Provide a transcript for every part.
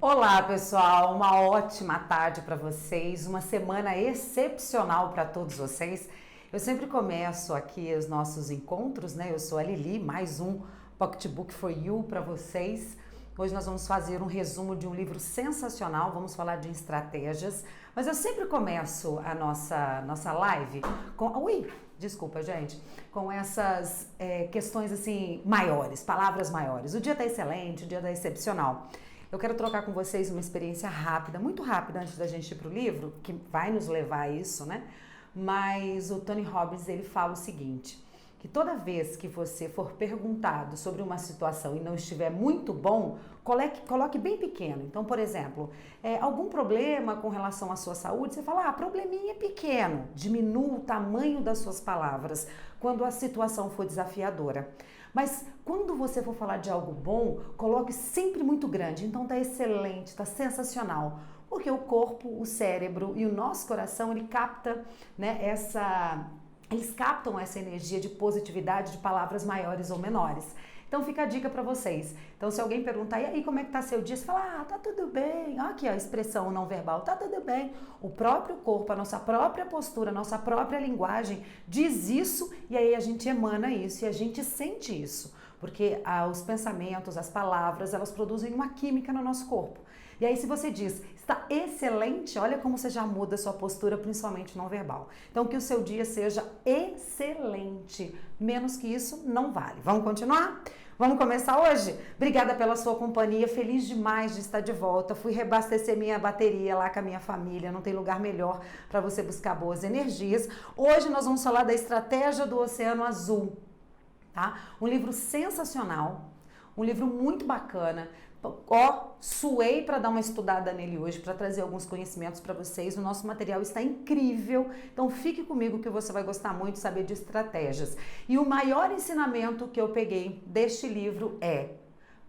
Olá, pessoal, uma ótima tarde para vocês, uma semana excepcional para todos vocês. Eu sempre começo aqui os nossos encontros, né? Eu sou a Lili, mais um Pocketbook for You para vocês. Hoje nós vamos fazer um resumo de um livro sensacional, vamos falar de estratégias, mas eu sempre começo a nossa live com... Desculpa, gente, com essas questões assim maiores, palavras maiores. O dia está excelente, o dia está excepcional. Eu quero trocar com vocês uma experiência rápida, muito rápida, antes da gente ir para o livro, que vai nos levar a isso, né? Mas o Tony Robbins, ele fala o seguinte, que toda vez que você for perguntado sobre uma situação e não estiver muito bom, coloque bem pequeno. Então, por exemplo, algum problema com relação à sua saúde, você fala, probleminha pequeno. Diminua o tamanho das suas palavras quando a situação for desafiadora. Mas quando você for falar de algo bom, coloque sempre muito grande. Então tá excelente, tá sensacional. Porque o corpo, o cérebro e o nosso coração, ele capta, né, eles captam essa energia de positividade de palavras maiores ou menores. Então fica a dica para vocês. Então se alguém perguntar, e aí como é que tá seu dia? Você fala, tá tudo bem. Aqui ó, a expressão não verbal, tá tudo bem. O próprio corpo, a nossa própria postura, a nossa própria linguagem diz isso e aí a gente emana isso e a gente sente isso. Porque os pensamentos, as palavras, elas produzem uma química no nosso corpo. E aí se você diz, está excelente, olha como você já muda a sua postura, principalmente não verbal. Então que o seu dia seja excelente. Menos que isso não vale. Vamos continuar? Vamos começar hoje? Obrigada pela sua companhia, feliz demais de estar de volta. Fui reabastecer minha bateria lá com a minha família, não tem lugar melhor para você buscar boas energias. Hoje nós vamos falar da Estratégia do Oceano Azul, tá? Um livro sensacional, um livro muito bacana. Suei para dar uma estudada nele hoje, para trazer alguns conhecimentos para vocês. O nosso material está incrível, então fique comigo que você vai gostar muito de saber de estratégias. E o maior ensinamento que eu peguei deste livro é: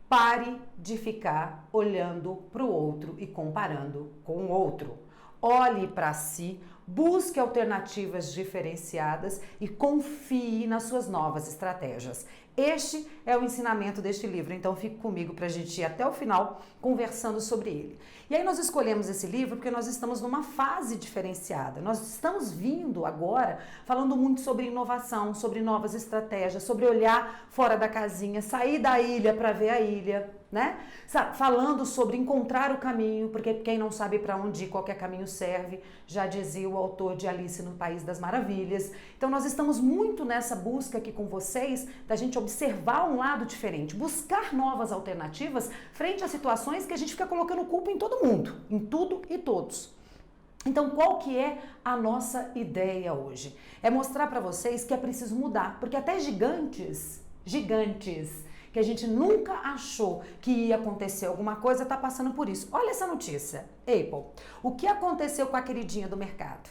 pare de ficar olhando para o outro e comparando com o outro. Olhe para si, busque alternativas diferenciadas e confie nas suas novas estratégias. Este é o ensinamento deste livro, então fique comigo para a gente ir até o final conversando sobre ele. E aí nós escolhemos esse livro porque nós estamos numa fase diferenciada. Nós estamos vindo agora falando muito sobre inovação, sobre novas estratégias, sobre olhar fora da casinha, sair da ilha para ver a ilha, né? Falando sobre encontrar o caminho, porque quem não sabe para onde ir, qualquer caminho serve, já dizia o autor de Alice no País das Maravilhas. Então nós estamos muito nessa busca aqui com vocês, da gente observar um lado diferente, buscar novas alternativas frente a situações que a gente fica colocando culpa em todo mundo, em tudo e todos. Então, qual que é a nossa ideia hoje? É mostrar para vocês que é preciso mudar, porque até gigantes, que a gente nunca achou que ia acontecer alguma coisa, está passando por isso. Olha essa notícia, Apple. O que aconteceu com a queridinha do mercado?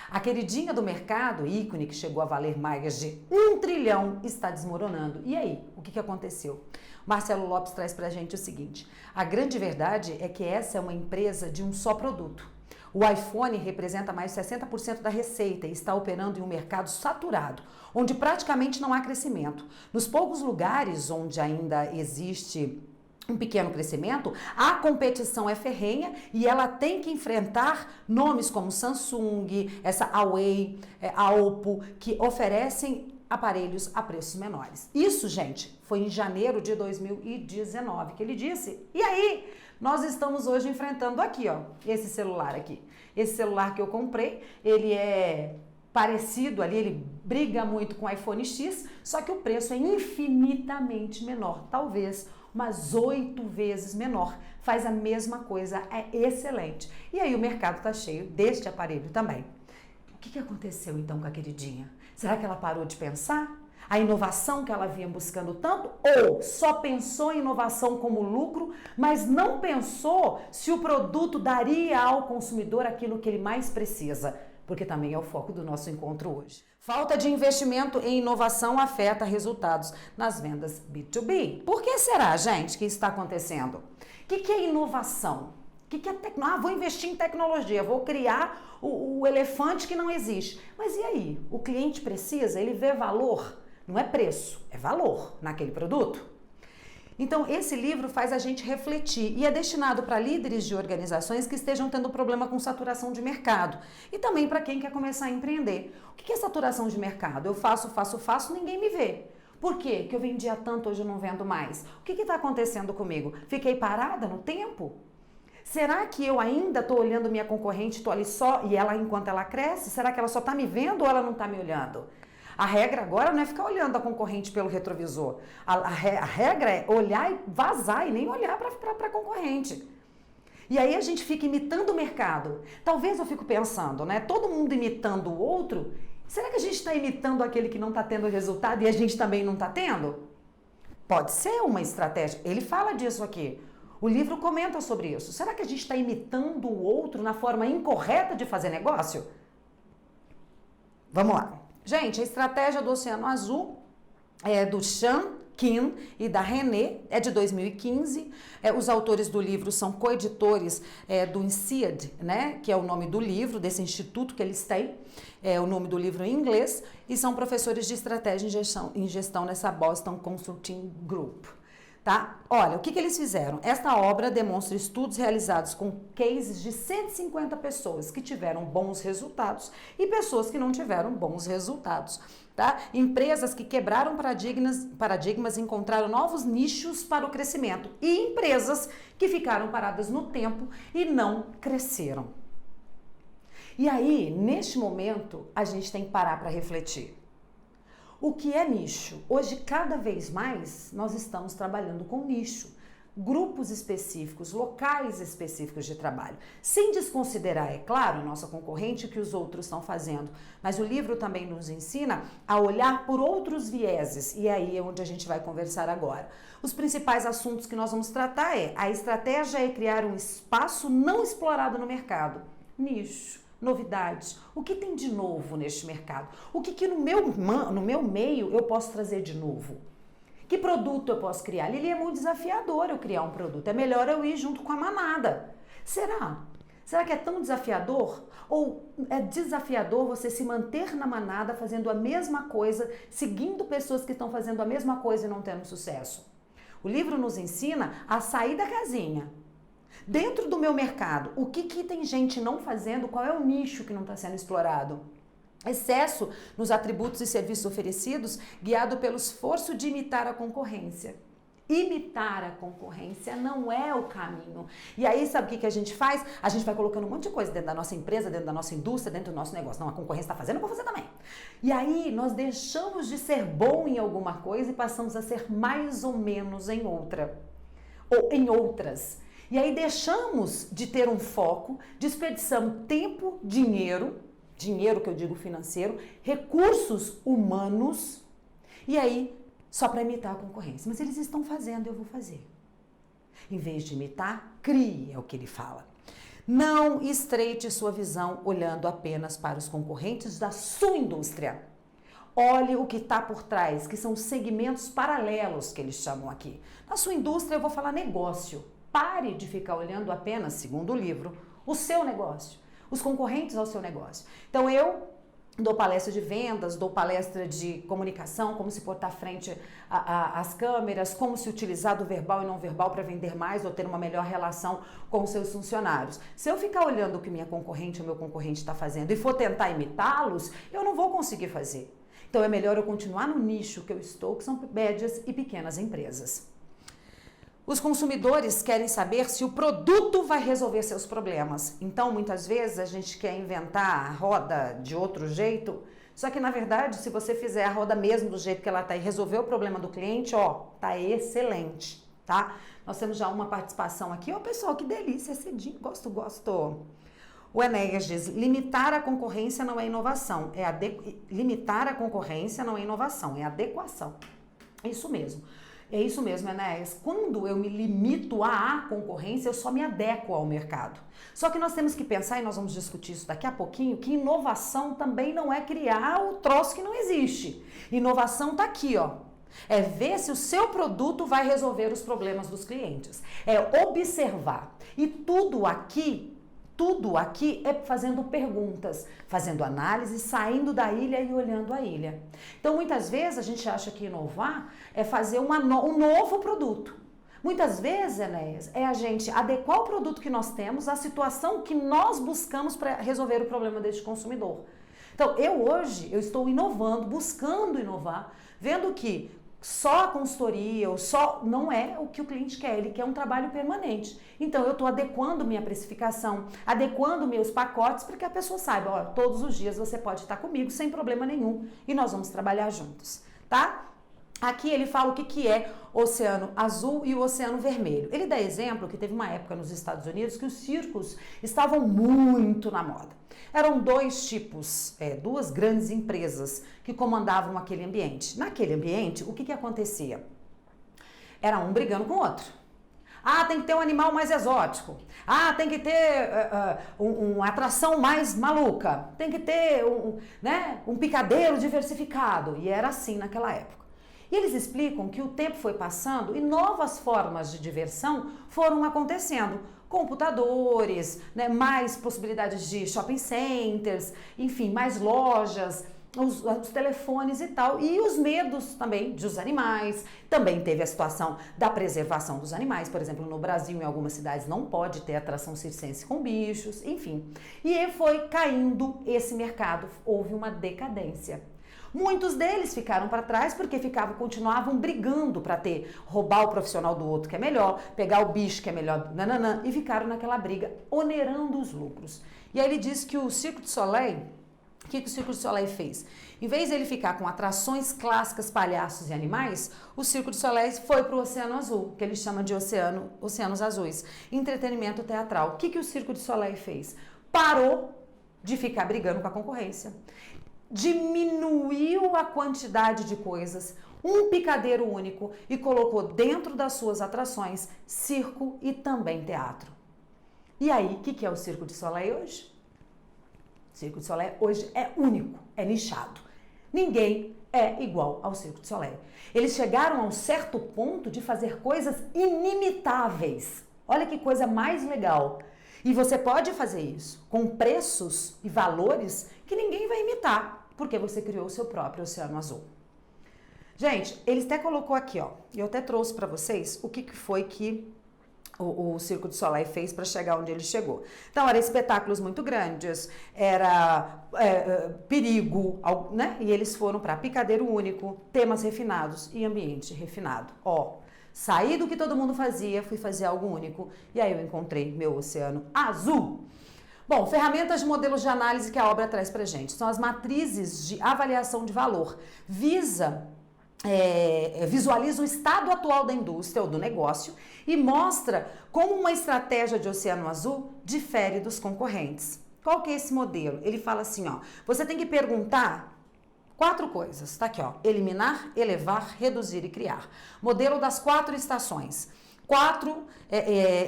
A queridinha do mercado, ícone que chegou a valer mais de 1 trilhão, está desmoronando. E aí, o que aconteceu? Marcelo Lopes traz pra gente o seguinte: a grande verdade é que essa é uma empresa de um só produto. O iPhone representa mais de 60% da receita e está operando em um mercado saturado, onde praticamente não há crescimento. Nos poucos lugares onde ainda existe um pequeno crescimento, a competição é ferrenha e ela tem que enfrentar nomes como Samsung, essa Huawei, a Oppo, que oferecem aparelhos a preços menores. Isso, gente, foi em janeiro de 2019 que ele disse. E aí, nós estamos hoje enfrentando aqui, ó, esse celular aqui. Esse celular que eu comprei, ele é parecido ali, ele briga muito com o iPhone X, só que o preço é infinitamente menor, talvez umas 8 vezes menor, faz a mesma coisa, é excelente. E aí o mercado está cheio deste aparelho também. O que aconteceu então com a queridinha? Será que ela parou de pensar? A inovação que ela vinha buscando tanto? Ou só pensou em inovação como lucro, mas não pensou se o produto daria ao consumidor aquilo que ele mais precisa? Porque também é o foco do nosso encontro hoje. Falta de investimento em inovação afeta resultados nas vendas B2B. Por que será, gente, que isso está acontecendo? O que é inovação? O que é tecnologia? Vou investir em tecnologia, vou criar o elefante que não existe. Mas e aí? O cliente precisa, ele vê valor, não é preço, é valor naquele produto. Então, esse livro faz a gente refletir e é destinado para líderes de organizações que estejam tendo problema com saturação de mercado e também para quem quer começar a empreender. O que é saturação de mercado? Eu faço, ninguém me vê. Por quê? Que eu vendia tanto, hoje eu não vendo mais. O que está acontecendo comigo? Fiquei parada no tempo? Será que eu ainda estou olhando minha concorrente, estou ali só e ela, enquanto ela cresce, será que ela só está me vendo ou ela não está me olhando? A regra agora não é ficar olhando a concorrente pelo retrovisor. A regra é olhar e vazar e nem olhar para a concorrente. E aí a gente fica imitando o mercado. Talvez eu fico pensando, né? Todo mundo imitando o outro. Será que a gente está imitando aquele que não está tendo resultado e a gente também não está tendo? Pode ser uma estratégia. Ele fala disso aqui. O livro comenta sobre isso. Será que a gente está imitando o outro na forma incorreta de fazer negócio? Vamos lá. Gente, a estratégia do Oceano Azul é do Sean Kim e da René, é de 2015. Os autores do livro são coeditores do INSEAD, né, que é o nome do livro, desse instituto que eles têm, é o nome do livro em inglês, e são professores de estratégia em gestão nessa Boston Consulting Group. Tá? Olha, o que eles fizeram? Esta obra demonstra estudos realizados com cases de 150 pessoas que tiveram bons resultados e pessoas que não tiveram bons resultados. Tá? Empresas que quebraram paradigmas encontraram novos nichos para o crescimento e empresas que ficaram paradas no tempo e não cresceram. E aí, neste momento, a gente tem que parar para refletir. O que é nicho? Hoje, cada vez mais, nós estamos trabalhando com nicho, grupos específicos, locais específicos de trabalho, sem desconsiderar, é claro, a nossa concorrente e o que os outros estão fazendo, mas o livro também nos ensina a olhar por outros vieses, e aí é onde a gente vai conversar agora. Os principais assuntos que nós vamos tratar a estratégia é criar um espaço não explorado no mercado, nicho. Novidades, o que tem de novo neste mercado? O que no meu meio eu posso trazer de novo? Que produto eu posso criar? Lili, é muito desafiador eu criar um produto, é melhor eu ir junto com a manada. Será? Será que é tão desafiador? Ou é desafiador você se manter na manada fazendo a mesma coisa, seguindo pessoas que estão fazendo a mesma coisa e não tendo sucesso? O livro nos ensina a sair da casinha. Dentro do meu mercado, o que tem gente não fazendo? Qual é o nicho que não está sendo explorado? Excesso nos atributos e serviços oferecidos, guiado pelo esforço de imitar a concorrência. Imitar a concorrência não é o caminho. E aí, sabe o que a gente faz? A gente vai colocando um monte de coisa dentro da nossa empresa, dentro da nossa indústria, dentro do nosso negócio. Não, a concorrência está fazendo, eu vou fazer também. E aí, nós deixamos de ser bom em alguma coisa e passamos a ser mais ou menos em outra. Ou em outras. E aí deixamos de ter um foco, desperdiçamos tempo, dinheiro que eu digo financeiro, recursos humanos, e aí só para imitar a concorrência. Mas eles estão fazendo, eu vou fazer. Em vez de imitar, crie, é o que ele fala. Não estreite sua visão olhando apenas para os concorrentes da sua indústria. Olhe o que está por trás, que são segmentos paralelos que eles chamam aqui. Na sua indústria eu vou falar negócio. Pare de ficar olhando apenas, segundo o livro, o seu negócio, os concorrentes ao seu negócio. Então eu dou palestra de vendas, dou palestra de comunicação, como se portar frente às câmeras, como se utilizar do verbal e não verbal para vender mais ou ter uma melhor relação com os seus funcionários. Se eu ficar olhando o que minha concorrente ou meu concorrente está fazendo e for tentar imitá-los, eu não vou conseguir fazer. Então é melhor eu continuar no nicho que eu estou, que são médias e pequenas empresas. Os consumidores querem saber se o produto vai resolver seus problemas. Então, muitas vezes, a gente quer inventar a roda de outro jeito, só que, na verdade, se você fizer a roda mesmo do jeito que ela está e resolver o problema do cliente, tá excelente, tá? Nós temos já uma participação aqui. Pessoal, que delícia, cedinho, gosto. O Enéas diz, limitar a concorrência não é inovação, limitar a concorrência não é inovação, é adequação. Isso mesmo. É isso mesmo, Enéas. Quando eu me limito à concorrência, eu só me adequo ao mercado. Só que nós temos que pensar, e nós vamos discutir isso daqui a pouquinho, que inovação também não é criar o troço que não existe. Inovação tá aqui, É ver se o seu produto vai resolver os problemas dos clientes. É observar. E tudo aqui é fazendo perguntas, fazendo análise, saindo da ilha e olhando a ilha. Então, muitas vezes, a gente acha que inovar é fazer um novo produto. Muitas vezes, Enéas, é a gente adequar o produto que nós temos à situação que nós buscamos para resolver o problema deste consumidor. Então, eu estou inovando, buscando inovar, vendo que só a consultoria ou só não é o que o cliente quer, ele quer um trabalho permanente. Então, eu estou adequando minha precificação, adequando meus pacotes para que a pessoa saiba, ó, todos os dias você pode estar comigo sem problema nenhum e nós vamos trabalhar juntos, tá? Aqui ele fala o que é o Oceano Azul e o Oceano Vermelho. Ele dá exemplo que teve uma época nos Estados Unidos que os circos estavam muito na moda. Eram dois tipos, duas grandes empresas que comandavam aquele ambiente. Naquele ambiente, o que acontecia? Era um brigando com o outro. Ah, tem que ter um animal mais exótico. Ah, tem que ter uma atração mais maluca. Tem que ter um picadeiro diversificado. E era assim naquela época. E eles explicam que o tempo foi passando e novas formas de diversão foram acontecendo. Computadores, né, mais possibilidades de shopping centers, enfim, mais lojas, os telefones e tal. E os medos também dos animais. Também teve a situação da preservação dos animais. Por exemplo, no Brasil, em algumas cidades, não pode ter atração circense com bichos, enfim. E foi caindo esse mercado, houve uma decadência. Muitos deles ficaram para trás porque continuavam brigando para roubar o profissional do outro que é melhor, pegar o bicho que é melhor, nananã, e ficaram naquela briga, onerando os lucros. E aí ele diz que o Cirque du Soleil, o que o Cirque du Soleil fez? Em vez de ele ficar com atrações clássicas, palhaços e animais, o Cirque du Soleil foi para o Oceano Azul, que ele chama de oceanos azuis, entretenimento teatral. O que o Cirque du Soleil fez? Parou de ficar brigando com a concorrência. Diminuiu a quantidade de coisas, um picadeiro único e colocou dentro das suas atrações circo e também teatro. E aí, o que é o Cirque du Soleil hoje? O Cirque du Soleil hoje é único, é nichado. Ninguém é igual ao Cirque du Soleil. Eles chegaram a um certo ponto de fazer coisas inimitáveis. Olha que coisa mais legal. E você pode fazer isso com preços e valores que ninguém vai imitar, porque você criou o seu próprio Oceano Azul. Gente, ele até colocou aqui, ó, e eu até trouxe para vocês o que foi que o Cirque du Soleil fez para chegar onde ele chegou. Então, eram espetáculos muito grandes, era perigo, né? E eles foram para picadeiro único, temas refinados e ambiente refinado. Ó, saí do que todo mundo fazia, fui fazer algo único e aí eu encontrei meu Oceano Azul. Bom, ferramentas de modelos de análise que a obra traz pra gente. São as matrizes de avaliação de valor. Visualiza o estado atual da indústria ou do negócio e mostra como uma estratégia de Oceano Azul difere dos concorrentes. Qual que é esse modelo? Ele fala assim, ó, você tem que perguntar 4 coisas, tá aqui, ó, eliminar, elevar, reduzir e criar. Modelo das 4 estações.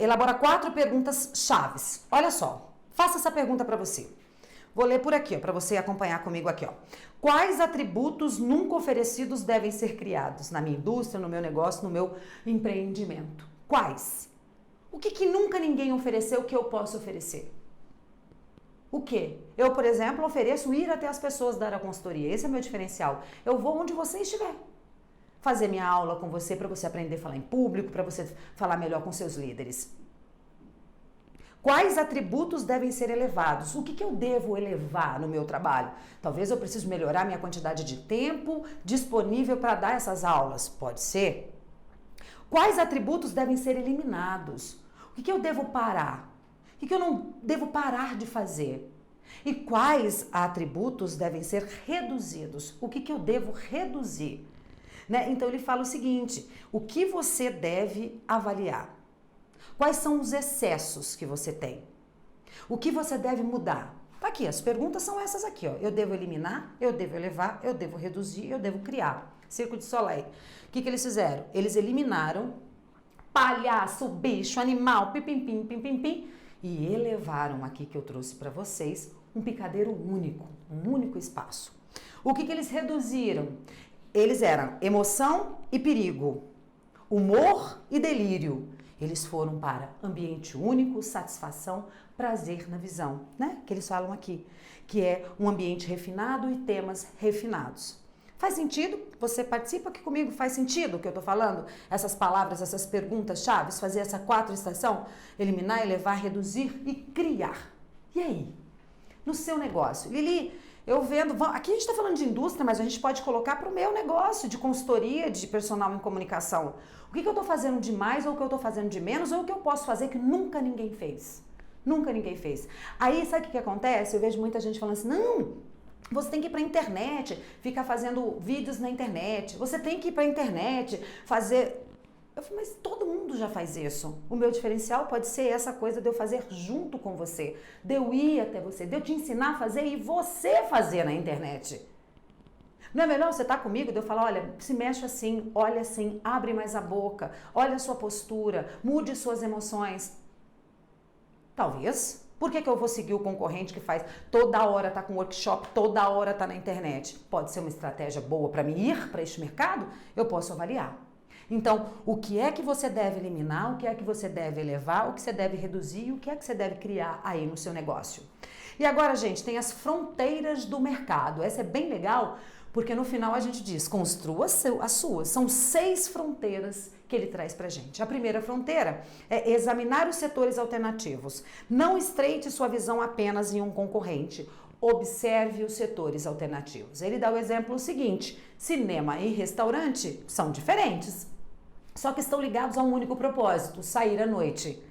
Elabora 4 perguntas chaves. Olha só, faça essa pergunta para você. Vou ler por aqui, para você acompanhar comigo aqui, ó. Quais atributos nunca oferecidos devem ser criados na minha indústria, no meu negócio, no meu empreendimento? Quais? O que nunca ninguém ofereceu que eu posso oferecer? O quê? Eu, por exemplo, ofereço ir até as pessoas dar a consultoria. Esse é o meu diferencial. Eu vou onde você estiver. Fazer minha aula com você para você aprender a falar em público, para você falar melhor com seus líderes. Quais atributos devem ser elevados? O que eu devo elevar no meu trabalho? Talvez eu precise melhorar minha quantidade de tempo disponível para dar essas aulas. Pode ser. Quais atributos devem ser eliminados? O que eu devo parar? O que eu não devo parar de fazer? E quais atributos devem ser reduzidos? O que eu devo reduzir? Né? Então ele fala o seguinte, o que você deve avaliar? Quais são os excessos que você tem? O que você deve mudar? Tá aqui, as perguntas são essas aqui, ó. Eu devo eliminar, eu devo elevar, eu devo reduzir, eu devo criar. Cirque du Soleil. O que eles fizeram? Eles eliminaram palhaço, bicho, animal, pim, e elevaram aqui que eu trouxe para vocês um picadeiro único, um único espaço. O que eles reduziram? Eles eram emoção e perigo, humor e delírio. Eles foram para ambiente único, satisfação, prazer na visão, né? Que eles falam aqui, que é um ambiente refinado e temas refinados. Faz sentido? Você participa aqui comigo? Faz sentido o que eu estou falando? Essas palavras, essas perguntas chaves, fazer essa 4 estação, eliminar, elevar, reduzir e criar. E aí? No seu negócio. Lili, eu vendo, aqui a gente está falando de indústria, mas a gente pode colocar para o meu negócio de consultoria, de personal em comunicação. O que eu estou fazendo de mais ou o que eu estou fazendo de menos ou o que eu posso fazer que nunca ninguém fez? Nunca ninguém fez. Aí, sabe o que acontece? Eu vejo muita gente falando assim, não, você tem que ir para a internet, ficar fazendo vídeos na internet, você tem que ir para a internet, fazer... Eu falei, mas todo mundo já faz isso. O meu diferencial pode ser essa coisa de eu fazer junto com você, de eu ir até você, de eu te ensinar a fazer e você fazer na internet. Não é melhor você estar comigo, de eu falar, olha, se mexe assim, olha assim, abre mais a boca, olha a sua postura, mude suas emoções. Talvez. Por que eu vou seguir o concorrente que faz toda hora tá com workshop, toda hora tá na internet? Pode ser uma estratégia boa para mim ir para este mercado? Eu posso avaliar. Então, o que é que você deve eliminar, o que é que você deve elevar, o que você deve reduzir e o que é que você deve criar aí no seu negócio. E agora, gente, tem as fronteiras do mercado. Essa é bem legal, porque no final a gente diz, construa as suas. São 6 fronteiras que ele traz pra gente. A primeira fronteira é examinar os setores alternativos. Não estreite sua visão apenas em um concorrente. Observe os setores alternativos. Ele dá o exemplo seguinte, cinema e restaurante são diferentes, só que estão ligados a um único propósito, sair à noite.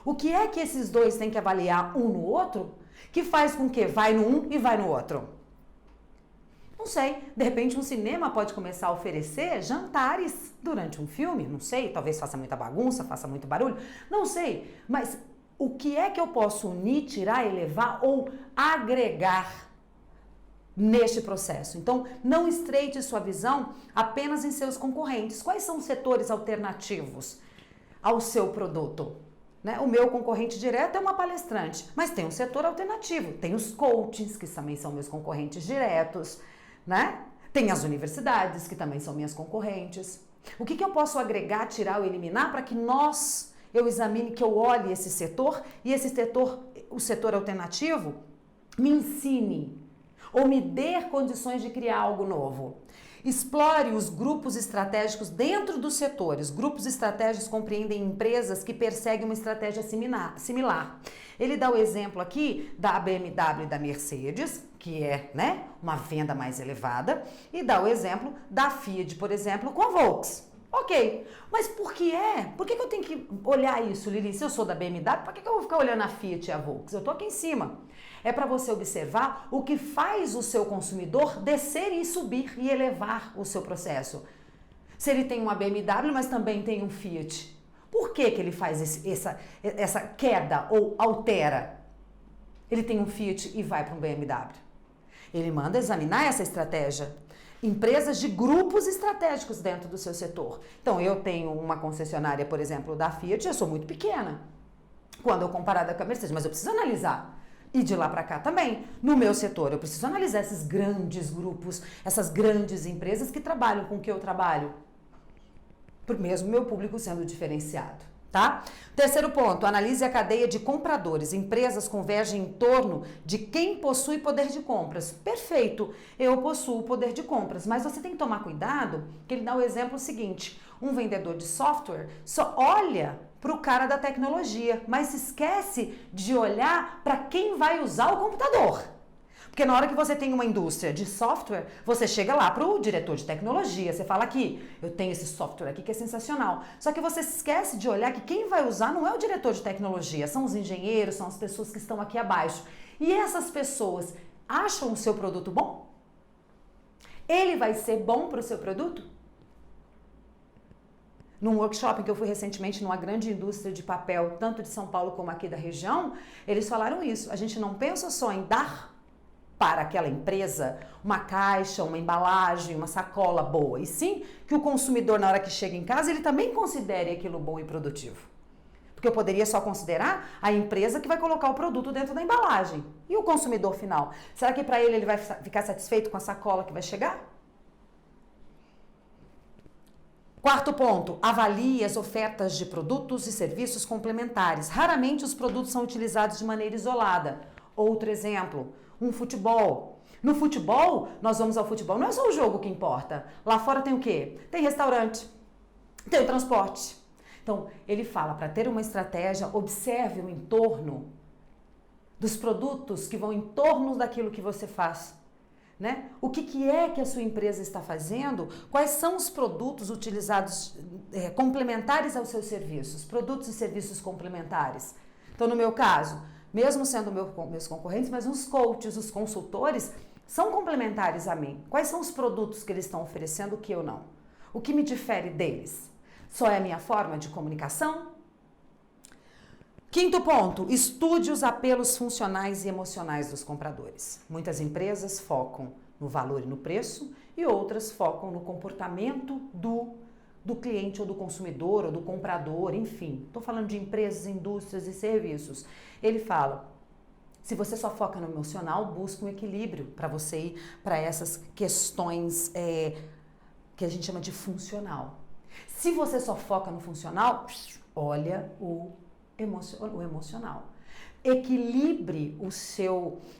O que é que esses dois têm que avaliar um no outro, que faz com que vai no um e vai no outro? Não sei, de repente um cinema pode começar a oferecer jantares durante um filme, não sei, talvez faça muita bagunça, faça muito barulho, não sei, mas o que é que eu posso unir, tirar, elevar ou agregar neste processo? Então, não estreite sua visão apenas em seus concorrentes. Quais são os setores alternativos ao seu produto? Né? O meu concorrente direto é uma palestrante, mas tem um setor alternativo. Tem os coaches, que também são meus concorrentes diretos, né? Tem as universidades, que também são minhas concorrentes. O que eu posso agregar, tirar ou eliminar para que eu examine, que eu olhe esse setor e esse setor, o setor alternativo, me ensine ou me dê condições de criar algo novo. Explore os grupos estratégicos dentro dos setores. Grupos estratégicos compreendem empresas que perseguem uma estratégia similar. Ele dá o exemplo aqui da BMW e da Mercedes, que é, né, uma venda mais elevada, e dá o exemplo da Fiat, por exemplo, com a Volkswagen. Ok, mas por que é? Por que eu tenho que olhar isso, Lili? Se eu sou da BMW, por que eu vou ficar olhando a Fiat e a Volkswagen? Eu tô aqui em cima. É para você observar o que faz o seu consumidor descer e subir e elevar o seu processo. Se ele tem uma BMW, mas também tem um Fiat, por que ele faz essa queda ou altera? Ele tem um Fiat e vai para um BMW. Ele manda examinar essa estratégia. Empresas de grupos estratégicos dentro do seu setor. Então, eu tenho uma concessionária, por exemplo, da Fiat, eu sou muito pequena, quando eu comparada com a Mercedes, mas eu preciso analisar. E de lá para cá também, no meu setor, eu preciso analisar esses grandes grupos, essas grandes empresas que trabalham com o que eu trabalho, por mesmo meu público sendo diferenciado. Tá? Terceiro ponto, analise a cadeia de compradores. Empresas convergem em torno de quem possui poder de compras. Perfeito, eu possuo poder de compras, mas você tem que tomar cuidado, que ele dá o exemplo seguinte, um vendedor de software só olha para o cara da tecnologia, mas se esquece de olhar para quem vai usar o computador. Porque na hora que você tem uma indústria de software, você chega lá para o diretor de tecnologia, você fala aqui, eu tenho esse software aqui que é sensacional. Só que você se esquece de olhar que quem vai usar não é o diretor de tecnologia, são os engenheiros, são as pessoas que estão aqui abaixo. E essas pessoas acham o seu produto bom? Ele vai ser bom para o seu produto? Num workshop que eu fui recentemente numa grande indústria de papel, tanto de São Paulo como aqui da região, eles falaram isso. A gente não pensa só em dar para aquela empresa uma caixa, uma embalagem, uma sacola boa, e sim que o consumidor, na hora que chega em casa, ele também considere aquilo bom e produtivo. Porque eu poderia só considerar a empresa que vai colocar o produto dentro da embalagem. E o consumidor final? Será que para ele vai ficar satisfeito com a sacola que vai chegar? Quarto ponto, avalie as ofertas de produtos e serviços complementares. Raramente os produtos são utilizados de maneira isolada. Outro exemplo, um futebol. No futebol, nós vamos ao futebol, não é só o jogo que importa. Lá fora tem o quê? Tem restaurante, tem o transporte. Então, ele fala, para ter uma estratégia, observe o entorno dos produtos que vão em torno daquilo que você faz. Né? O que é que a sua empresa está fazendo? Quais são os produtos utilizados complementares aos seus serviços? Produtos e serviços complementares. Então, no meu caso, mesmo sendo meus concorrentes, mas os coaches, os consultores, são complementares a mim. Quais são os produtos que eles estão oferecendo que eu não? O que me difere deles? Só é a minha forma de comunicação? Quinto ponto, estude os apelos funcionais e emocionais dos compradores. Muitas empresas focam no valor e no preço e outras focam no comportamento do cliente ou do consumidor ou do comprador, enfim. Estou falando de empresas, indústrias e serviços. Ele fala, se você só foca no emocional, busca um equilíbrio para você ir para essas questões que a gente chama de funcional. Se você só foca no funcional, olha o emocional. Equilibre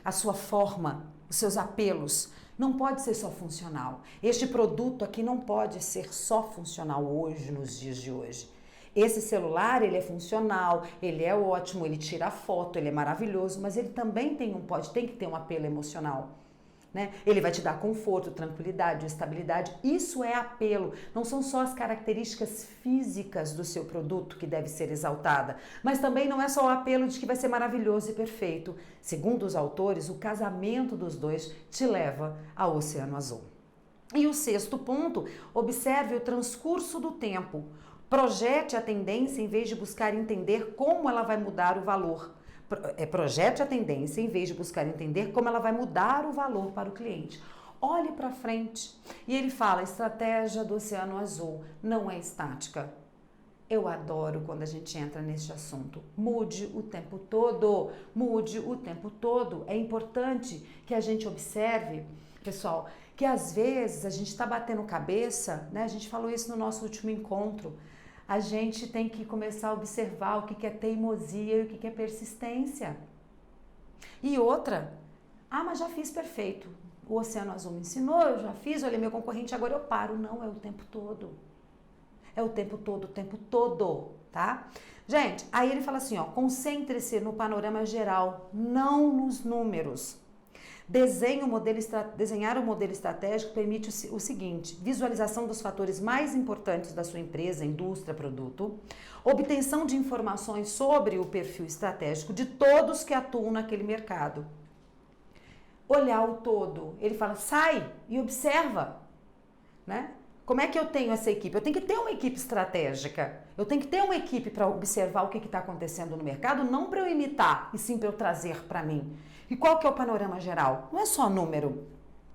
a sua forma, os seus apelos. Não pode ser só funcional. Este produto aqui não pode ser só funcional hoje, nos dias de hoje. Esse celular, ele é funcional, ele é ótimo, ele tira foto, ele é maravilhoso, mas ele também tem que ter um apelo emocional. Né? Ele vai te dar conforto, tranquilidade, estabilidade. Isso é apelo. Não são só as características físicas do seu produto que deve ser exaltada, mas também não é só o apelo de que vai ser maravilhoso e perfeito. Segundo os autores, o casamento dos dois te leva ao Oceano Azul. E o sexto ponto, observe o transcurso do tempo. Projete a tendência em vez de buscar entender como ela vai mudar o valor. Projete a tendência em vez de buscar entender como ela vai mudar o valor para o cliente. Olhe para frente. E ele fala, a estratégia do Oceano Azul não é estática. Eu adoro quando a gente entra neste assunto. Mude o tempo todo. Mude o tempo todo. É importante que a gente observe, pessoal, que às vezes a gente está batendo cabeça, né? A gente falou isso no nosso último encontro. A gente tem que começar a observar o que é teimosia e o que é persistência. E outra, mas já fiz perfeito. O Oceano Azul me ensinou, eu já fiz, olha, meu concorrente, agora eu paro. Não, é o tempo todo. É o tempo todo, tá? Gente, aí ele fala assim, concentre-se no panorama geral, não nos números. Desenhar o modelo estratégico permite o seguinte, visualização dos fatores mais importantes da sua empresa, indústria, produto, obtenção de informações sobre o perfil estratégico de todos que atuam naquele mercado. Olhar o todo. Ele fala, sai e observa, né? Como é que eu tenho essa equipe? Eu tenho que ter uma equipe estratégica. Eu tenho que ter uma equipe para observar o que está acontecendo no mercado, não para eu imitar, e sim para eu trazer para mim. E qual que é o panorama geral? Não é só número,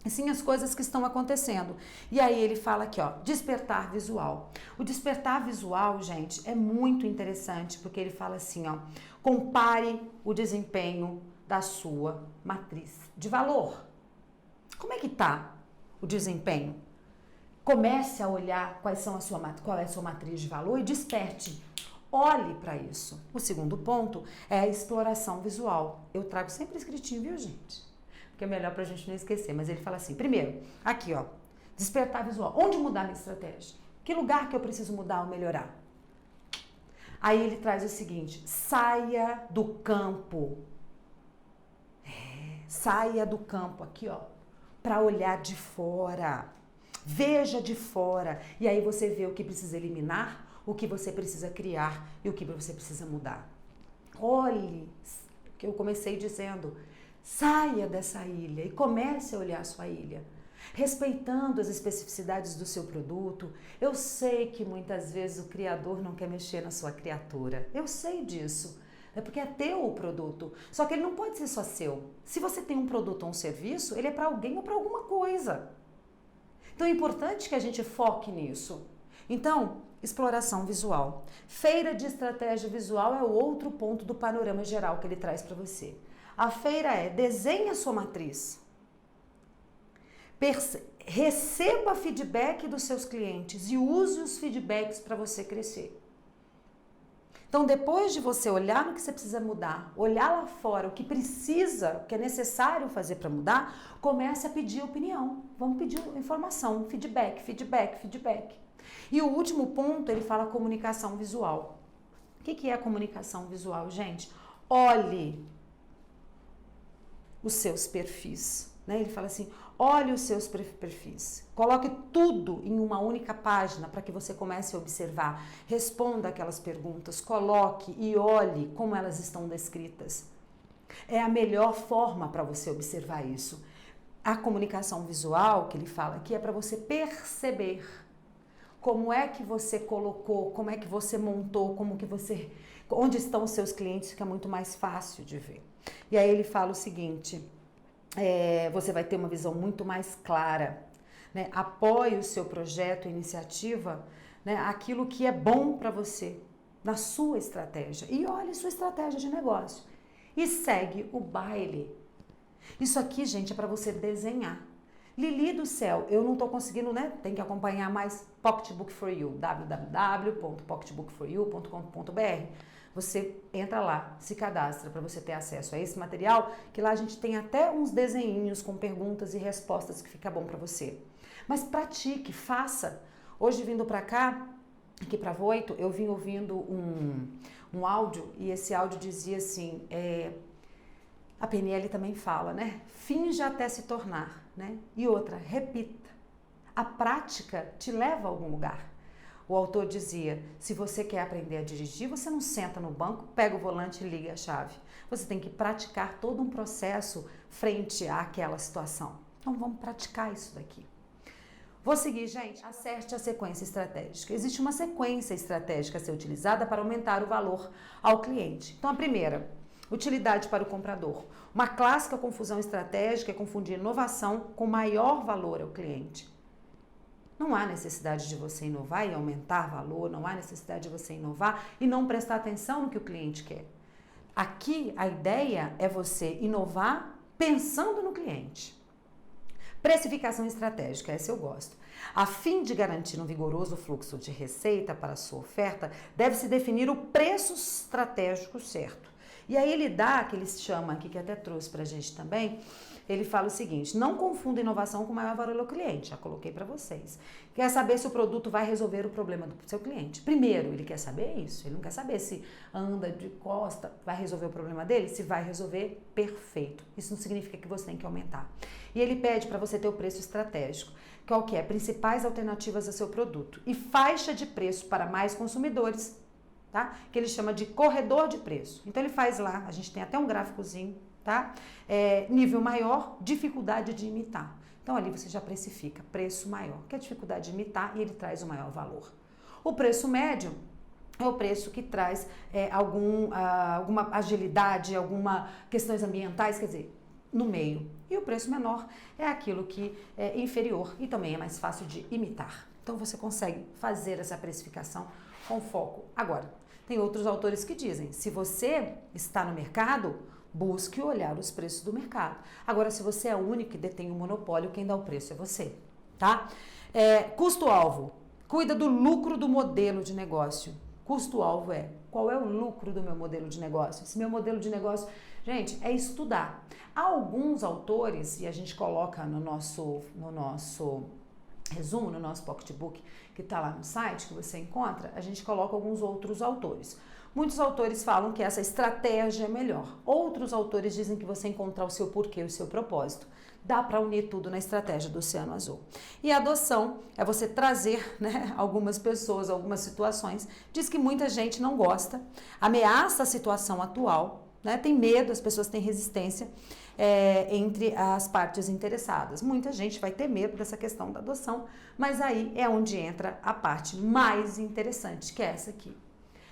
e sim as coisas que estão acontecendo. E aí ele fala aqui, despertar visual. O despertar visual, gente, é muito interessante, porque ele fala assim, compare o desempenho da sua matriz de valor. Como é que está o desempenho? Comece a olhar qual é a sua matriz de valor e desperte. Olhe para isso. O segundo ponto é a exploração visual. Eu trago sempre escritinho, viu, gente? Porque é melhor para a gente não esquecer. Mas ele fala assim, primeiro, aqui, despertar visual. Onde mudar minha estratégia? Que lugar que eu preciso mudar ou melhorar? Aí ele traz o seguinte, saia do campo. Saia do campo aqui, para olhar de fora. Veja de fora. E aí você vê o que precisa eliminar, o que você precisa criar e o que você precisa mudar. Olhe, que eu comecei dizendo, saia dessa ilha e comece a olhar a sua ilha, respeitando as especificidades do seu produto. Eu sei que muitas vezes o criador não quer mexer na sua criatura, eu sei disso, porque é teu o produto, só que ele não pode ser só seu. Se você tem um produto ou um serviço, ele é para alguém ou para alguma coisa. Então é importante que a gente foque nisso. Então, exploração visual. Feira de estratégia visual é o outro ponto do panorama geral que ele traz para você. A feira desenhe a sua matriz. Receba feedback dos seus clientes e use os feedbacks para você crescer. Então, depois de você olhar no que você precisa mudar, olhar lá fora o que precisa, o que é necessário fazer para mudar, comece a pedir opinião. Vamos pedir informação, feedback, feedback, feedback. E o último ponto, ele fala comunicação visual. O que é a comunicação visual, gente? Olhe os seus perfis, né? Ele fala assim, olhe os seus perfis, coloque tudo em uma única página para que você comece a observar, responda aquelas perguntas, coloque e olhe como elas estão descritas. É a melhor forma para você observar isso. A comunicação visual, que ele fala aqui, é para você perceber como é que você colocou, como é que você montou, onde estão os seus clientes, fica muito mais fácil de ver. E aí ele fala o seguinte, você vai ter uma visão muito mais clara, né? Apoie o seu projeto, iniciativa, né? Aquilo que é bom para você, na sua estratégia. E olhe sua estratégia de negócio. E segue o baile. Isso aqui, gente, é para você desenhar. Lili do céu, eu não estou conseguindo, né? Tem que acompanhar mais Pocketbook for You, www.pocketbookforyou.com.br. Você entra lá, se cadastra para você ter acesso a esse material, que lá a gente tem até uns desenhinhos com perguntas e respostas que fica bom para você. Mas pratique, faça. Hoje vindo para cá, aqui para Voito, eu vim ouvindo um áudio e esse áudio dizia assim, a PNL também fala, né? Finja até se tornar, né? E outra, repita. A prática te leva a algum lugar. O autor dizia, se você quer aprender a dirigir, você não senta no banco, pega o volante e liga a chave. Você tem que praticar todo um processo frente àquela situação. Então vamos praticar isso daqui. Vou seguir, gente. Acerte a sequência estratégica. Existe uma sequência estratégica a ser utilizada para aumentar o valor ao cliente. Então a primeira, utilidade para o comprador. Uma clássica confusão estratégica é confundir inovação com maior valor ao cliente. Não há necessidade de você inovar e aumentar valor, não há necessidade de você inovar e não prestar atenção no que o cliente quer. Aqui a ideia é você inovar pensando no cliente. Precificação estratégica, essa eu gosto. A fim de garantir um vigoroso fluxo de receita para a sua oferta, deve-se definir o preço estratégico certo. E aí ele dá, que ele chama aqui, que até trouxe para a gente também, ele fala o seguinte, não confunda inovação com maior valor ao cliente, já coloquei para vocês. Quer saber se o produto vai resolver o problema do seu cliente. Primeiro, ele quer saber isso, ele não quer saber se anda de costa, vai resolver o problema dele, se vai resolver, perfeito. Isso não significa que você tem que aumentar. E ele pede para você ter o preço estratégico, qual que é? Principais alternativas a seu produto e faixa de preço para mais consumidores, tá? Que ele chama de corredor de preço. Então ele faz lá, a gente tem até um gráficozinho, tá? Nível maior, dificuldade de imitar. Então ali você já precifica preço maior, que é a dificuldade de imitar e ele traz o maior valor. O preço médio é o preço que traz alguma agilidade, alguma questões ambientais, quer dizer, no meio. E o preço menor é aquilo que é inferior e também é mais fácil de imitar. Então você consegue fazer essa precificação com foco. Agora, tem outros autores que dizem, se você está no mercado, busque olhar os preços do mercado. Agora, se você é o único que detém o monopólio, quem dá o preço é você, tá? Custo-alvo. Cuida do lucro do modelo de negócio. Custo-alvo qual é o lucro do meu modelo de negócio? Esse meu modelo de negócio, gente, é estudar. Há alguns autores, e a gente coloca no nosso resumo, no nosso pocketbook, que está lá no site, que você encontra, a gente coloca alguns outros autores. Muitos autores falam que essa estratégia é melhor. Outros autores dizem que você encontrar o seu porquê, o seu propósito. Dá para unir tudo na estratégia do Oceano Azul. E a adoção é você trazer, né, algumas pessoas, algumas situações. Diz que muita gente não gosta, ameaça a situação atual, né, tem medo, as pessoas têm resistência entre as partes interessadas. Muita gente vai ter medo dessa questão da adoção, mas aí é onde entra a parte mais interessante, que é essa aqui.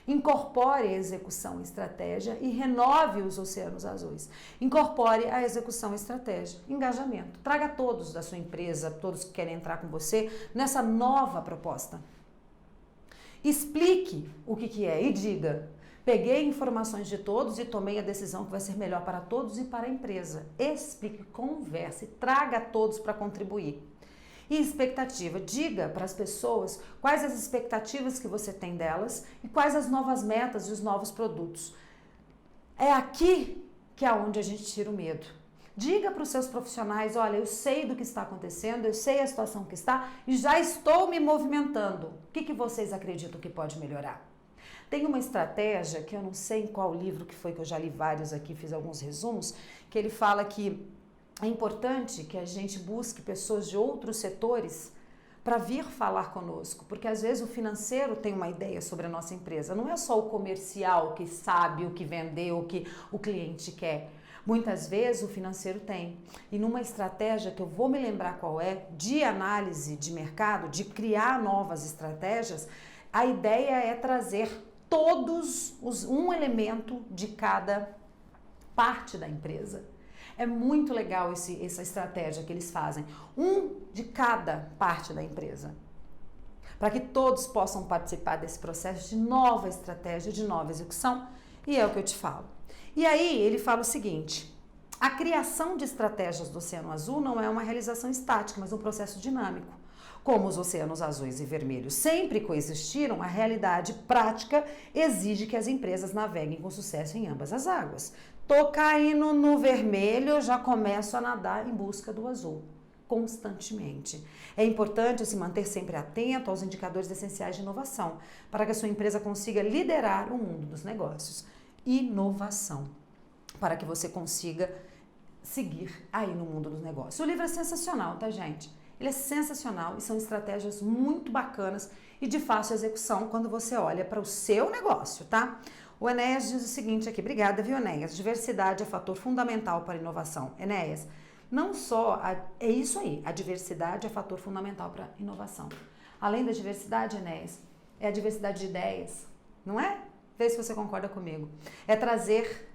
Incorpore a execução e estratégia e renove os oceanos azuis. Incorpore a execução e estratégia, engajamento. Traga todos da sua empresa, todos que querem entrar com você, nessa nova proposta. Explique o que é e diga, peguei informações de todos e tomei a decisão que vai ser melhor para todos e para a empresa. Explique, converse, traga todos para contribuir. E expectativa, diga para as pessoas quais as expectativas que você tem delas e quais as novas metas e os novos produtos. É aqui que é onde a gente tira o medo. Diga para os seus profissionais, olha, eu sei do que está acontecendo, eu sei a situação que está e já estou me movimentando. O que vocês acreditam que pode melhorar? Tem uma estratégia que eu não sei em qual livro que foi, que eu já li vários aqui, fiz alguns resumos, que ele fala que é importante que a gente busque pessoas de outros setores para vir falar conosco, porque às vezes o financeiro tem uma ideia sobre a nossa empresa, não é só o comercial que sabe o que vender, o que o cliente quer. Muitas vezes o financeiro tem. E numa estratégia que eu vou me lembrar qual é, de análise de mercado, de criar novas estratégias, a ideia é trazer um elemento de cada parte da empresa. É muito legal essa estratégia que eles fazem. Um de cada parte da empresa. Para que todos possam participar desse processo de nova estratégia, de nova execução. E é o que eu te falo. E aí ele fala o seguinte: a criação de estratégias do Oceano Azul não é uma realização estática, mas um processo dinâmico. Como os oceanos azuis e vermelhos sempre coexistiram, a realidade prática exige que as empresas naveguem com sucesso em ambas as águas. Tô caindo no vermelho, eu já começo a nadar em busca do azul, constantemente. É importante se manter sempre atento aos indicadores essenciais de inovação, para que a sua empresa consiga liderar o mundo dos negócios. Inovação, para que você consiga seguir aí no mundo dos negócios. O livro é sensacional, tá, gente? Ele é sensacional e são estratégias muito bacanas e de fácil execução quando você olha para o seu negócio, tá? O Enéas diz o seguinte aqui, obrigada, viu, Enéas? Diversidade é fator fundamental para a inovação. Enéas, não só, é isso aí, a diversidade é fator fundamental para a inovação. Além da diversidade, Enéas, é a diversidade de ideias, não é? Vê se você concorda comigo. É trazer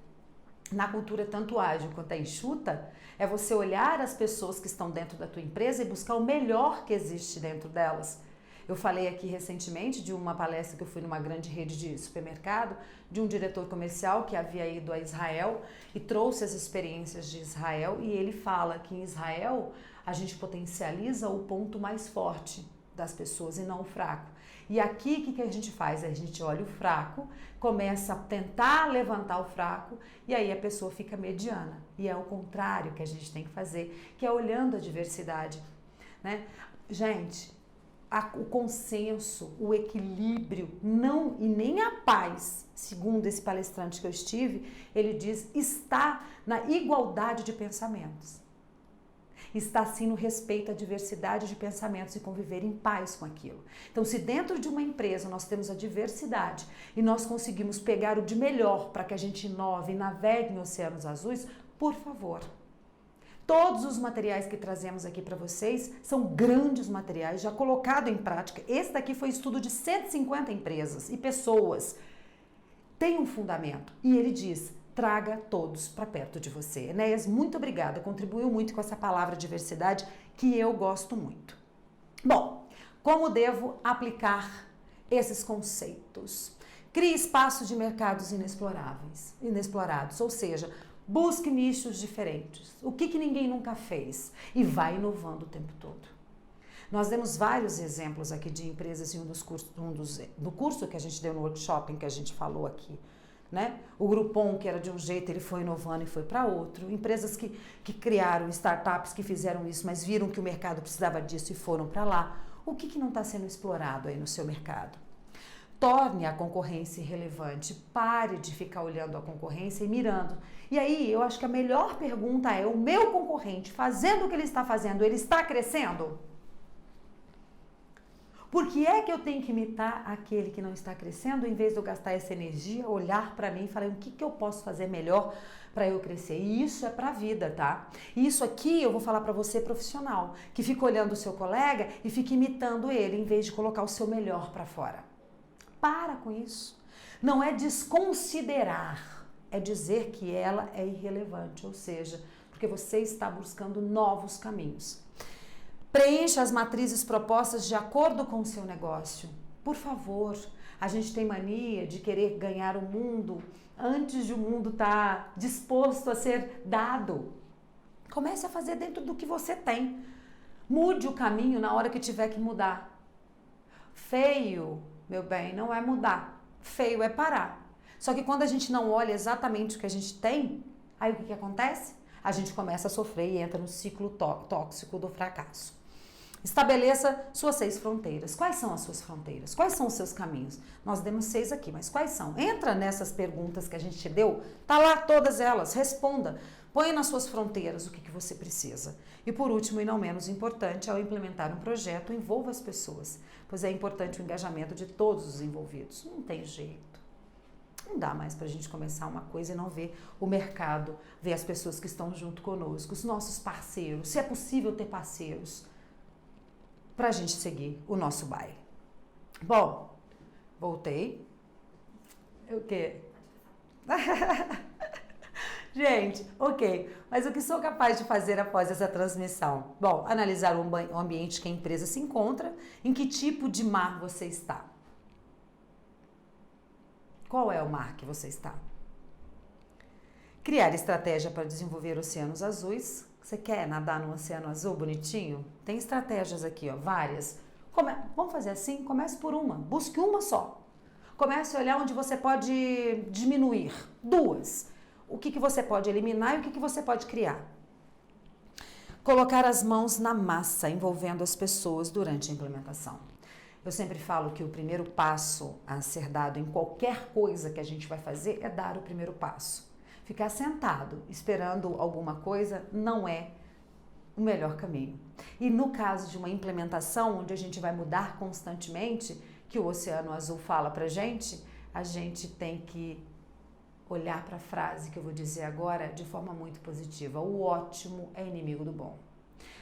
na cultura tanto ágil quanto enxuta, é você olhar as pessoas que estão dentro da tua empresa e buscar o melhor que existe dentro delas. Eu falei aqui recentemente de uma palestra que eu fui numa grande rede de supermercado, de um diretor comercial que havia ido a Israel e trouxe as experiências de Israel, e ele fala que em Israel a gente potencializa o ponto mais forte das pessoas e não o fraco. E aqui o que a gente faz? A gente olha o fraco, começa a tentar levantar o fraco e aí a pessoa fica mediana. E é o contrário que a gente tem que fazer, que é olhando a diversidade, né? Gente, o consenso, o equilíbrio, não e nem a paz, segundo esse palestrante que eu estive, ele diz, está na igualdade de pensamentos. Está sim no respeito à diversidade de pensamentos e conviver em paz com aquilo. Então, se dentro de uma empresa nós temos a diversidade e nós conseguimos pegar o de melhor para que a gente inove e navegue em oceanos azuis, por favor. Todos os materiais que trazemos aqui para vocês são grandes materiais, já colocado em prática. Esse daqui foi estudo de 150 empresas e pessoas. Tem um fundamento. E ele diz, traga todos para perto de você. Enéas, muito obrigada, contribuiu muito com essa palavra diversidade que eu gosto muito. Bom, como devo aplicar esses conceitos? Crie espaços de mercados inexplorados, ou seja, busque nichos diferentes. O que ninguém nunca fez? E vai inovando o tempo todo. Nós demos vários exemplos aqui de empresas em no curso que a gente deu no workshop, que a gente falou aqui. Né? O Groupon, que era de um jeito, ele foi inovando e foi para outro. Empresas que criaram startups que fizeram isso, mas viram que o mercado precisava disso e foram para lá. O que não está sendo explorado aí no seu mercado? Torne a concorrência relevante. Pare de ficar olhando a concorrência e mirando. E aí, eu acho que a melhor pergunta é, o meu concorrente, fazendo o que ele está fazendo, ele está crescendo? Por que é que eu tenho que imitar aquele que não está crescendo, em vez de eu gastar essa energia, olhar para mim e falar o que eu posso fazer melhor para eu crescer? E isso é para a vida, tá? E isso aqui eu vou falar para você profissional, que fica olhando o seu colega e fica imitando ele, em vez de colocar o seu melhor para fora. Para com isso. Não é desconsiderar, é dizer que ela é irrelevante, ou seja, porque você está buscando novos caminhos. Preencha as matrizes propostas de acordo com o seu negócio. Por favor, a gente tem mania de querer ganhar o mundo antes de o mundo estar disposto a ser dado. Comece a fazer dentro do que você tem. Mude o caminho na hora que tiver que mudar. Feio, meu bem, não é mudar. Feio é parar. Só que quando a gente não olha exatamente o que a gente tem, aí o que acontece? A gente começa a sofrer e entra no ciclo tóxico do fracasso. Estabeleça suas 6 fronteiras. Quais são as suas fronteiras? Quais são os seus caminhos? Nós demos 6 aqui, mas quais são? Entra nessas perguntas que a gente te deu, tá lá todas elas, responda. Põe nas suas fronteiras o que você precisa. E por último, e não menos importante, ao implementar um projeto, envolva as pessoas, pois é importante o engajamento de todos os envolvidos. Não tem jeito. Não dá mais para a gente começar uma coisa e não ver o mercado, ver as pessoas que estão junto conosco, os nossos parceiros, se é possível ter parceiros, para a gente seguir o nosso baile. Bom, voltei. O quê? Gente, ok. Mas o que sou capaz de fazer após essa transmissão? Bom, analisar o ambiente que a empresa se encontra, em que tipo de mar você está. Qual é o mar que você está? Criar estratégia para desenvolver oceanos azuis. Você quer nadar no oceano azul bonitinho? Tem estratégias aqui, ó, várias. Vamos fazer assim? Comece por uma. Busque uma só. Comece a olhar onde você pode diminuir. 2. O que você pode eliminar e o que você pode criar. Colocar as mãos na massa, envolvendo as pessoas durante a implementação. Eu sempre falo que o primeiro passo a ser dado em qualquer coisa que a gente vai fazer é dar o primeiro passo. Ficar sentado esperando alguma coisa não é o melhor caminho. E no caso de uma implementação onde a gente vai mudar constantemente, que o Oceano Azul fala pra gente, a gente tem que olhar para a frase que eu vou dizer agora de forma muito positiva. O ótimo é inimigo do bom.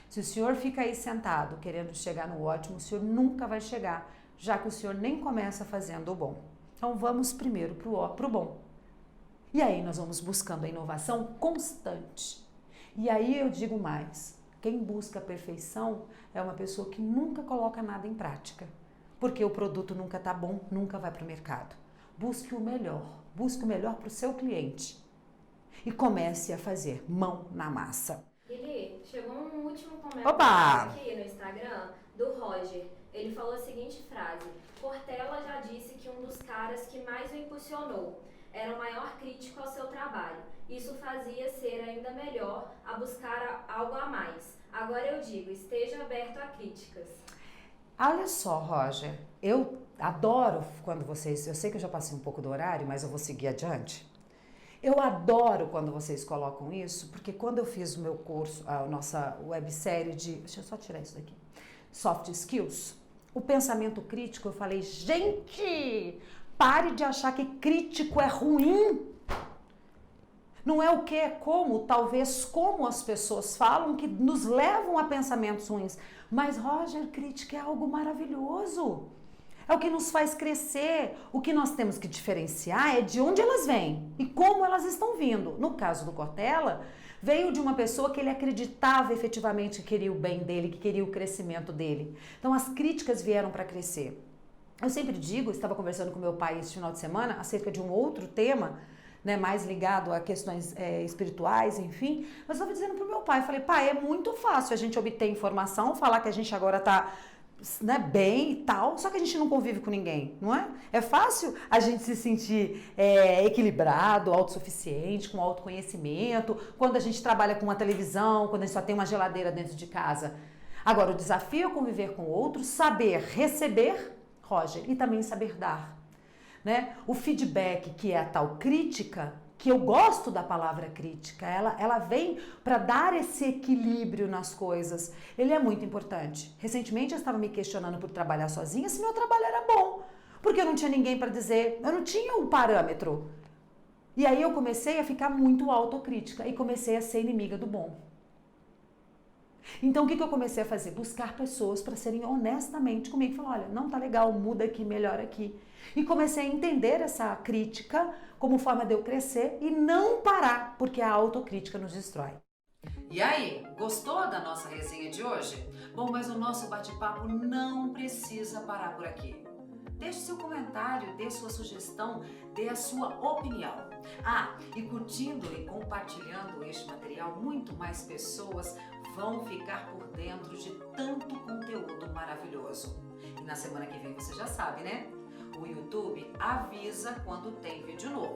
Se o senhor fica aí sentado querendo chegar no ótimo, o senhor nunca vai chegar, já que o senhor nem começa fazendo o bom. Então vamos primeiro pro bom. E aí nós vamos buscando a inovação constante. E aí eu digo mais, quem busca a perfeição é uma pessoa que nunca coloca nada em prática, porque o produto nunca tá bom, nunca vai para o mercado. Busque o melhor para o seu cliente e comece a fazer mão na massa. Lili, chegou um último comentário aqui no Instagram do Roger. Ele falou a seguinte frase: Cortella já disse que um dos caras que mais o impulsionou era o maior crítico ao seu trabalho. Isso fazia ser ainda melhor a buscar algo a mais. Agora eu digo, esteja aberto a críticas. Olha só, Roger, eu adoro quando vocês... Eu sei que eu já passei um pouco do horário, mas eu vou seguir adiante. Eu adoro quando vocês colocam isso, porque quando eu fiz o meu curso, a nossa websérie de... Deixa eu só tirar isso daqui. Soft Skills. O pensamento crítico, eu falei, gente, pare de achar que crítico é ruim. Não é o que, é como, talvez como as pessoas falam que nos levam a pensamentos ruins. Mas, Roger, crítica é algo maravilhoso. É o que nos faz crescer. O que nós temos que diferenciar é de onde elas vêm e como elas estão vindo. No caso do Cortella, veio de uma pessoa que ele acreditava efetivamente que queria o bem dele, que queria o crescimento dele. Então, as críticas vieram para crescer. Eu sempre digo, estava conversando com meu pai esse final de semana acerca de um outro tema, né, mais ligado a questões espirituais, enfim. Mas eu estava dizendo para o meu pai, falei, pai, é muito fácil a gente obter informação, falar que a gente agora está, né, bem e tal, só que a gente não convive com ninguém, não é? É fácil a gente se sentir equilibrado, autossuficiente, com autoconhecimento, quando a gente trabalha com uma televisão, quando a gente só tem uma geladeira dentro de casa. Agora, o desafio é conviver com outros, saber receber, Roger, e também saber dar. Né? O feedback, que é a tal crítica, que eu gosto da palavra crítica, ela vem para dar esse equilíbrio nas coisas. Ele é muito importante. Recentemente eu estava me questionando por trabalhar sozinha se meu trabalho era bom, porque eu não tinha ninguém para dizer, eu não tinha um parâmetro. E aí eu comecei a ficar muito autocrítica e comecei a ser inimiga do bom. Então o que eu comecei a fazer? Buscar pessoas para serem honestamente comigo. Falar, olha, não tá legal, muda aqui, melhora aqui. E comecei a entender essa crítica como forma de eu crescer e não parar, porque a autocrítica nos destrói. E aí, gostou da nossa resenha de hoje? Bom, mas o nosso bate-papo não precisa parar por aqui. Deixe seu comentário, dê sua sugestão, dê a sua opinião. E curtindo e compartilhando este material, muito mais pessoas vão ficar por dentro de tanto conteúdo maravilhoso. E na semana que vem você já sabe, né? O YouTube avisa quando tem vídeo novo.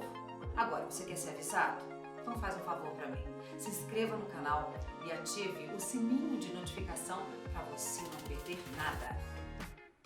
Agora, você quer ser avisado? Então faz um favor para mim. Se inscreva no canal e ative o sininho de notificação para você não perder nada.